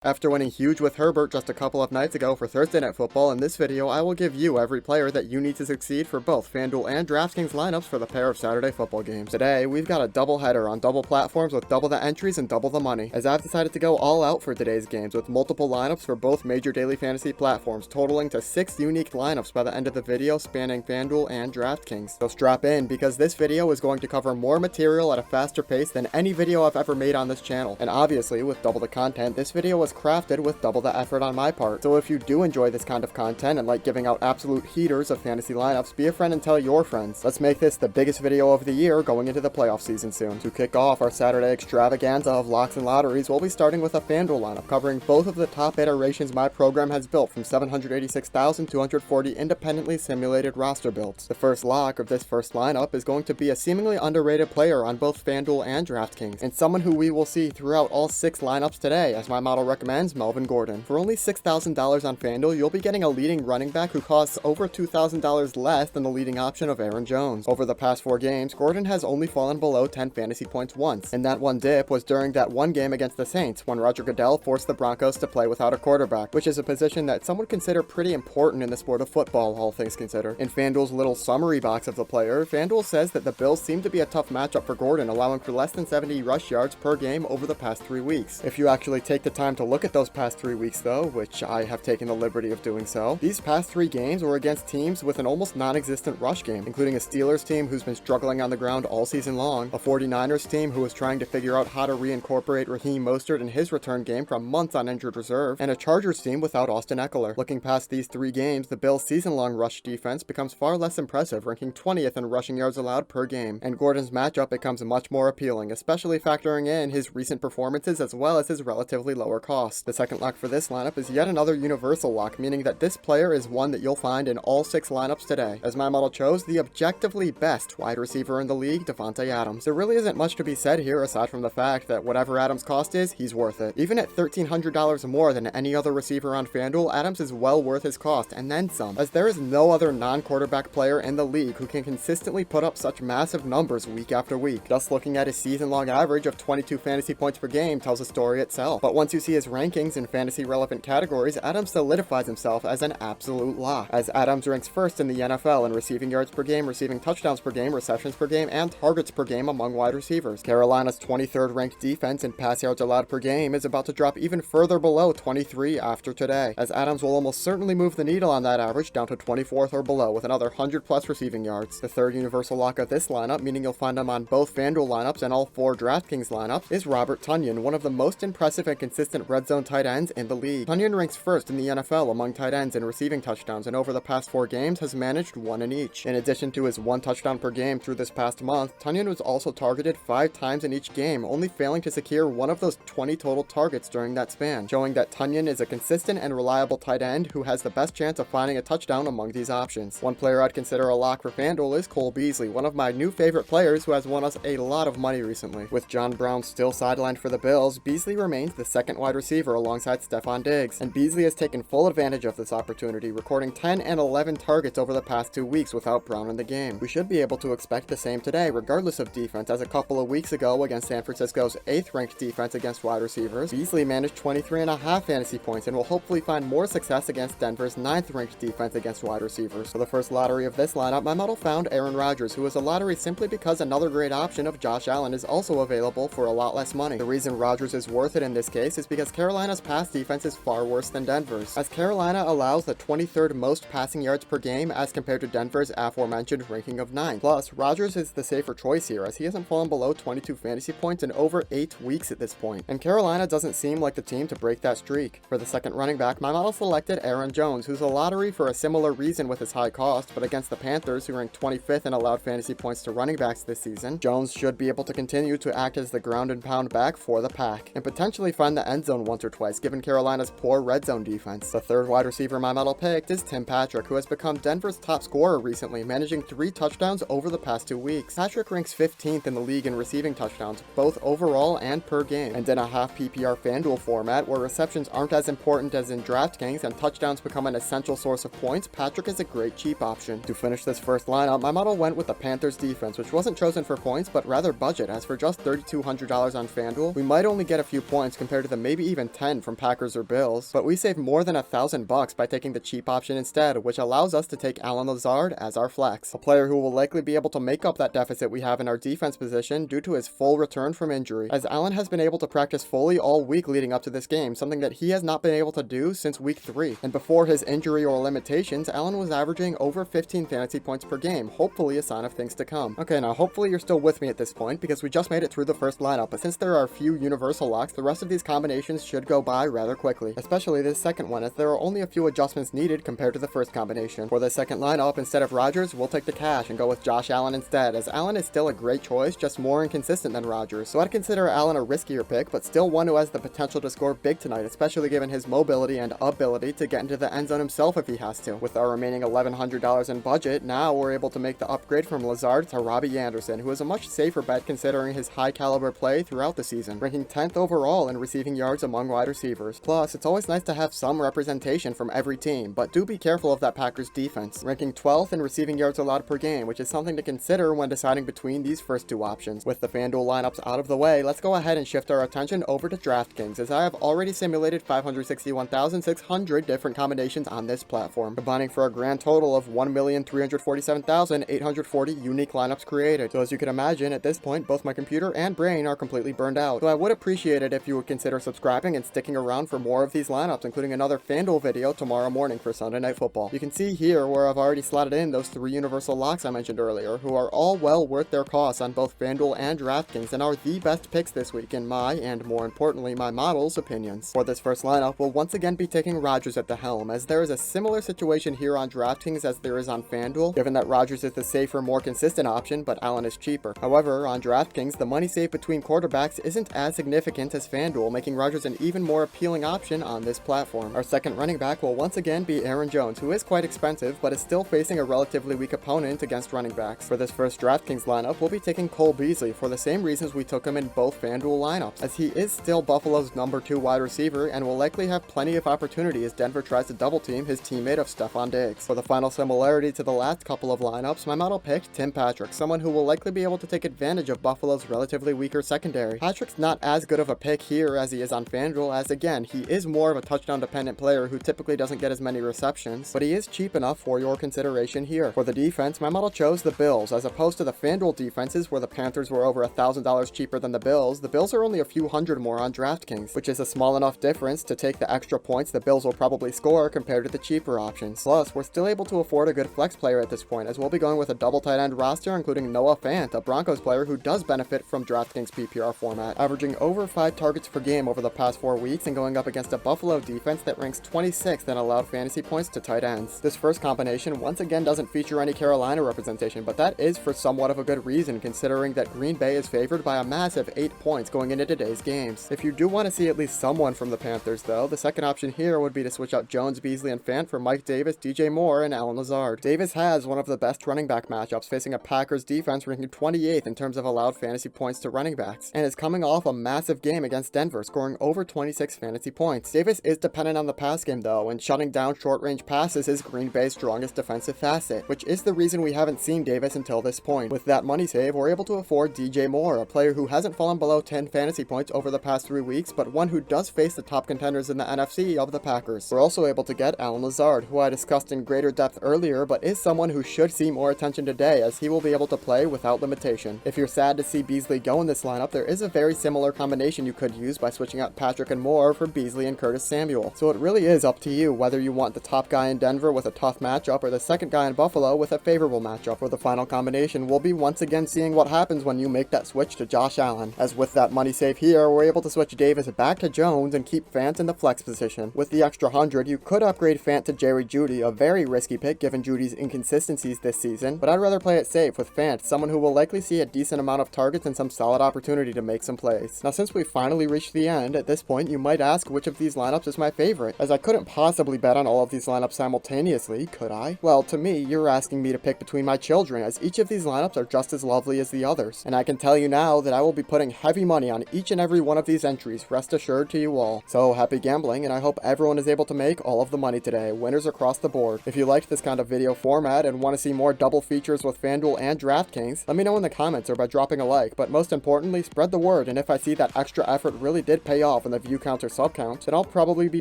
After winning huge with Herbert just a couple of nights ago for Thursday Night Football, in this video I will give you every player that you need to succeed for both FanDuel and DraftKings lineups for the pair of Saturday football games. Today, we've got a doubleheader on double platforms with double the entries and double the money, as I've decided to go all out for today's games with multiple lineups for both major daily fantasy platforms, totaling to 6 unique lineups by the end of the video spanning FanDuel and DraftKings. So strap in, because this video is going to cover more material at a faster pace than any video I've ever made on this channel, and obviously with double the content, this video was crafted with double the effort on my part. So if you do enjoy this kind of content and like giving out absolute heaters of fantasy lineups, be a friend and tell your friends. Let's make this the biggest video of the year going into the playoff season soon. To kick off our Saturday extravaganza of locks and lotteries, we'll be starting with a FanDuel lineup covering both of the top iterations my program has built from 786,240 independently simulated roster builds. The first lock of this first lineup is going to be a seemingly underrated player on both FanDuel and DraftKings, and someone who we will see throughout all 6 lineups today, as my model recommends, Melvin Gordon. For only $6,000 on FanDuel, you'll be getting a leading running back who costs over $2,000 less than the leading option of Aaron Jones. Over the past 4 games, Gordon has only fallen below 10 fantasy points once, and that one dip was during that one game against the Saints when Roger Goodell forced the Broncos to play without a quarterback, which is a position that some would consider pretty important in the sport of football, all things considered. In FanDuel's little summary box of the player, FanDuel says that the Bills seem to be a tough matchup for Gordon, allowing for less than 70 rush yards per game over the past 3 weeks. If you actually take the time to look at those past 3 weeks though, which I have taken the liberty of doing so, these past 3 games were against teams with an almost non-existent rush game, including a Steelers team who's been struggling on the ground all season long, a 49ers team who was trying to figure out how to reincorporate Raheem Mostert in his return game from months on injured reserve, and a Chargers team without Austin Eckler. Looking past these 3 games, the Bills' season-long rush defense becomes far less impressive, ranking 20th in rushing yards allowed per game, and Gordon's matchup becomes much more appealing, especially factoring in his recent performances as well as his relatively lower cost. The second lock for this lineup is yet another universal lock, meaning that this player is one that you'll find in all 6 lineups today, as my model chose the objectively best wide receiver in the league, Davante Adams. There really isn't much to be said here aside from the fact that whatever Adams' cost is, he's worth it. Even at $1,300 more than any other receiver on FanDuel, Adams is well worth his cost, and then some, as there is no other non-quarterback player in the league who can consistently put up such massive numbers week after week. Just looking at his season-long average of 22 fantasy points per game tells a story itself, but once you see his rankings in fantasy-relevant categories, Adams solidifies himself as an absolute lock, as Adams ranks first in the NFL in receiving yards per game, receiving touchdowns per game, receptions per game, and targets per game among wide receivers. Carolina's 23rd ranked defense in pass yards allowed per game is about to drop even further below 23 after today, as Adams will almost certainly move the needle on that average down to 24th or below with another 100 plus receiving yards. The third universal lock of this lineup, meaning you'll find him on both FanDuel lineups and all 4 DraftKings lineups, is Robert Tonyan, one of the most impressive and consistent red zone tight ends in the league. Tonyan ranks first in the NFL among tight ends in receiving touchdowns, and over the past 4 games has managed 1 in each. In addition to his 1 touchdown per game through this past month, Tonyan was also targeted 5 times in each game, only failing to secure one of those 20 total targets during that span, showing that Tonyan is a consistent and reliable tight end who has the best chance of finding a touchdown among these options. One player I'd consider a lock for FanDuel is Cole Beasley, one of my new favorite players who has won us a lot of money recently. With John Brown still sidelined for the Bills, Beasley remains the second wide receiver alongside Stephon Diggs, and Beasley has taken full advantage of this opportunity, recording 10 and 11 targets over the past 2 weeks without Brown in the game. We should be able to expect the same today, regardless of defense, as a couple of weeks ago against San Francisco's 8th ranked defense against wide receivers, Beasley managed 23.5 fantasy points and will hopefully find more success against Denver's 9th ranked defense against wide receivers. For the first lottery of this lineup, my model found Aaron Rodgers, who is a lottery simply because another great option of Josh Allen is also available for a lot less money. The reason Rodgers is worth it in this case is because Carolina's pass defense is far worse than Denver's, as Carolina allows the 23rd most passing yards per game as compared to Denver's aforementioned ranking of 9. Plus, Rodgers is the safer choice here, as he hasn't fallen below 22 fantasy points in over 8 weeks at this point, and Carolina doesn't seem like the team to break that streak. For the second running back, my model selected Aaron Jones, who's a lottery for a similar reason with his high cost, but against the Panthers, who rank 25th in allowed fantasy points to running backs this season, Jones should be able to continue to act as the ground and pound back for the pack, and potentially find the end zone once or twice, given Carolina's poor red zone defense. The third wide receiver my model picked is Tim Patrick, who has become Denver's top scorer recently, managing 3 touchdowns over the past 2 weeks. Patrick ranks 15th in the league in receiving touchdowns, both overall and per game, and in a half PPR FanDuel format where receptions aren't as important as in DraftKings and touchdowns become an essential source of points, Patrick is a great cheap option. To finish this first lineup, my model went with the Panthers defense, which wasn't chosen for points but rather budget, as for just $3,200 on FanDuel, we might only get a few points compared to the maybe even 10 from Packers or Bills, but we save more than $1,000 by taking the cheap option instead, which allows us to take Allen Lazard as our flex, a player who will likely be able to make up that deficit we have in our defense position due to his full return from injury, as Allen has been able to practice fully all week leading up to this game, something that he has not been able to do since week 3. And before his injury or limitations, Allen was averaging over 15 fantasy points per game, hopefully a sign of things to come. Okay, now hopefully you're still with me at this point, because we just made it through the first lineup, but since there are a few universal locks, the rest of these combinations should go by rather quickly, especially this second one, as there are only a few adjustments needed compared to the first combination. For the second lineup, instead of Rodgers, we'll take the cash and go with Josh Allen instead, as Allen is still a great choice, just more inconsistent than Rodgers. So I'd consider Allen a riskier pick, but still one who has the potential to score big tonight, especially given his mobility and ability to get into the end zone himself if he has to. With our remaining $1,100 in budget, now we're able to make the upgrade from Lazard to Robbie Anderson, who is a much safer bet considering his high caliber play throughout the season, ranking 10th overall in receiving yards among wide receivers. Plus, it's always nice to have some representation from every team, but do be careful of that Packers defense, ranking 12th in receiving yards allowed per game, which is something to consider when deciding between these first two options. With the FanDuel lineups out of the way, let's go ahead and shift our attention over to DraftKings, as I have already simulated 561,600 different combinations on this platform, combining for a grand total of 1,347,840 unique lineups created. So as you can imagine, at this point, both my computer and brain are completely burned out. So I would appreciate it if you would consider subscribing and sticking around for more of these lineups, including another FanDuel video tomorrow morning for Sunday Night Football. You can see here where I've already slotted in those 3 universal locks I mentioned earlier, who are all well worth their costs on both FanDuel and DraftKings, and are the best picks this week in my, and more importantly, my model's opinions. For this first lineup, we'll once again be taking Rodgers at the helm, as there is a similar situation here on DraftKings as there is on FanDuel, given that Rodgers is the safer, more consistent option, but Allen is cheaper. However, on DraftKings, the money saved between quarterbacks isn't as significant as FanDuel, making Rodgers an even more appealing option on this platform. Our second running back will once again be Aaron Jones, who is quite expensive, but is still facing a relatively weak opponent against running backs. For this first DraftKings lineup, we'll be taking Cole Beasley for the same reasons we took him in both FanDuel lineups, as he is still Buffalo's number 2 wide receiver and will likely have plenty of opportunity as Denver tries to double team his teammate of Stephon Diggs. For the final similarity to the last couple of lineups, my model picked Tim Patrick, someone who will likely be able to take advantage of Buffalo's relatively weaker secondary. Patrick's not as good of a pick here as he is on FanDuel, as again, he is more of a touchdown dependent player who typically doesn't get as many receptions, but he is cheap enough for your consideration here. For the defense, my model chose the Bills, as opposed to the FanDuel defenses where the Panthers were over $1,000 cheaper than the Bills are only a few hundred more on DraftKings, which is a small enough difference to take the extra points the Bills will probably score compared to the cheaper options. Plus, we're still able to afford a good flex player at this point, as we'll be going with a double tight end roster including Noah Fant, a Broncos player who does benefit from DraftKings PPR format, averaging over 5 targets per game over the past 4 weeks and going up against a Buffalo defense that ranks 26th in allowed fantasy points to tight ends. This first combination once again doesn't feature any Carolina representation, but that is for somewhat of a good reason considering that Green Bay is favored by a massive 8 points going into today's games. If you do want to see at least someone from the Panthers though, the second option here would be to switch out Jones, Beasley, and Fant for Mike Davis, DJ Moore, and Allen Lazard. Davis has one of the best running back matchups, facing a Packers defense ranking 28th in terms of allowed fantasy points to running backs, and is coming off a massive game against Denver, scoring over 26 fantasy points. Davis is dependent on the pass game though, and shutting down short-range passes is Green Bay's strongest defensive facet, which is the reason we haven't seen Davis until this point. With that money save, we're able to afford DJ Moore, a player who hasn't fallen below 10 fantasy points over the past 3 weeks, but one who does face the top contenders in the NFC of the Packers. We're also able to get Allen Lazard, who I discussed in greater depth earlier, but is someone who should see more attention today, as he will be able to play without limitation. If you're sad to see Beasley go in this lineup, there is a very similar combination you could use by switching out Patrick and Moore for Beasley and Curtis Samuel. So it really is up to you whether you want the top guy in Denver with a tough matchup or the second guy in Buffalo with a favorable matchup. For the final combination, we'll be once again seeing what happens when you make that switch to Josh Allen, as with that money save here, we're able to switch Davis back to Jones and keep Fant in the flex position. With the extra 100, you could upgrade Fant to Jerry Jeudy, a very risky pick given Judy's inconsistencies this season, but I'd rather play it safe with Fant, someone who will likely see a decent amount of targets and some solid opportunity to make some plays. Now, since we finally reached the end, at this point you might ask which of these lineups is my favorite, as I couldn't possibly bet on all of these lineups simultaneously, could I? Well, to me, you're asking me to pick between my children, as each of these lineups are just as lovely as the others, and I can tell you now that I will be putting heavy money on each and every one of these entries, rest assured to you all. So happy gambling, and I hope everyone is able to make all of the money today, winners across the board. If you liked this kind of video format and want to see more double features with FanDuel and DraftKings, let me know in the comments or by dropping a like, but most importantly, spread the word, and if I see that extra effort really did pay off, yourself in the view count or sub count, then I'll probably be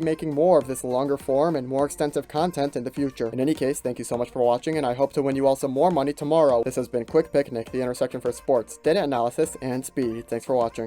making more of this longer form and more extensive content in the future. In any case, thank you so much for watching, and I hope to win you all some more money tomorrow. This has been Quick Picnic, the intersection for sports, data analysis, and speed. Thanks for watching.